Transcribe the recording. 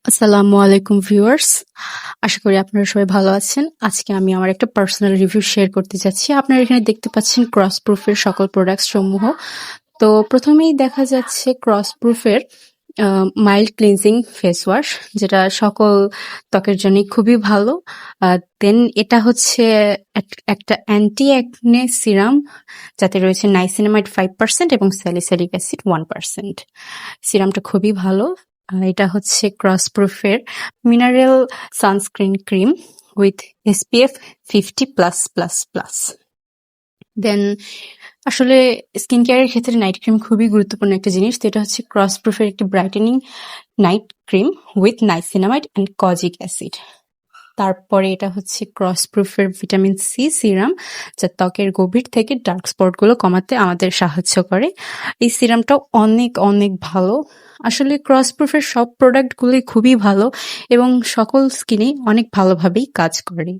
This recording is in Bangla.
আসসালামু আলাইকুম ভিউয়ার্স। আশা করি আপনারা সবাই ভালো আছেন। আজকে আমি আমার একটা পার্সোনাল রিভিউ শেয়ার করতে যাচ্ছি। আপনারা এখানে দেখতে পাচ্ছেন ক্রস প্রুফের সকল প্রোডাক্টস সমূহ। তো প্রথমেই দেখা যাচ্ছে ক্রস প্রুফের মাইল্ড ক্লিনজিং ফেস ওয়াশ, যেটা সকল ত্বকের জন্যই খুবই ভালো। দেন এটা হচ্ছে একটা অ্যান্টি অ্যাকনে সিরাম, যাতে রয়েছে নাইসিনামাইড 5% এবং স্যালিসিলিক অ্যাসিড 1%। সিরামটা খুবই ভালো। এটা হচ্ছে ক্রস প্রুফের mineral sunscreen cream with SPF 50+++। Then আসলে স্কিন কেয়ারের ক্ষেত্রে নাইট ক্রিম খুবই গুরুত্বপূর্ণ একটা জিনিস। তো এটা হচ্ছে ক্রস প্রুফের একটি brightening night cream with niacinamide and kojic acid. তারপরে এটা হচ্ছে ক্রস প্রুফের ভিটামিন সি সিরাম, যা ত্বকের গভীর থেকে ডার্ক স্পটগুলো কমাতে আমাদের সাহায্য করে। এই সিরামটাও অনেক অনেক ভালো। আসলে ক্রস প্রুফের সব প্রোডাক্টগুলোই খুবই ভালো এবং সকল স্কিনেই অনেক ভালোভাবেই কাজ করে।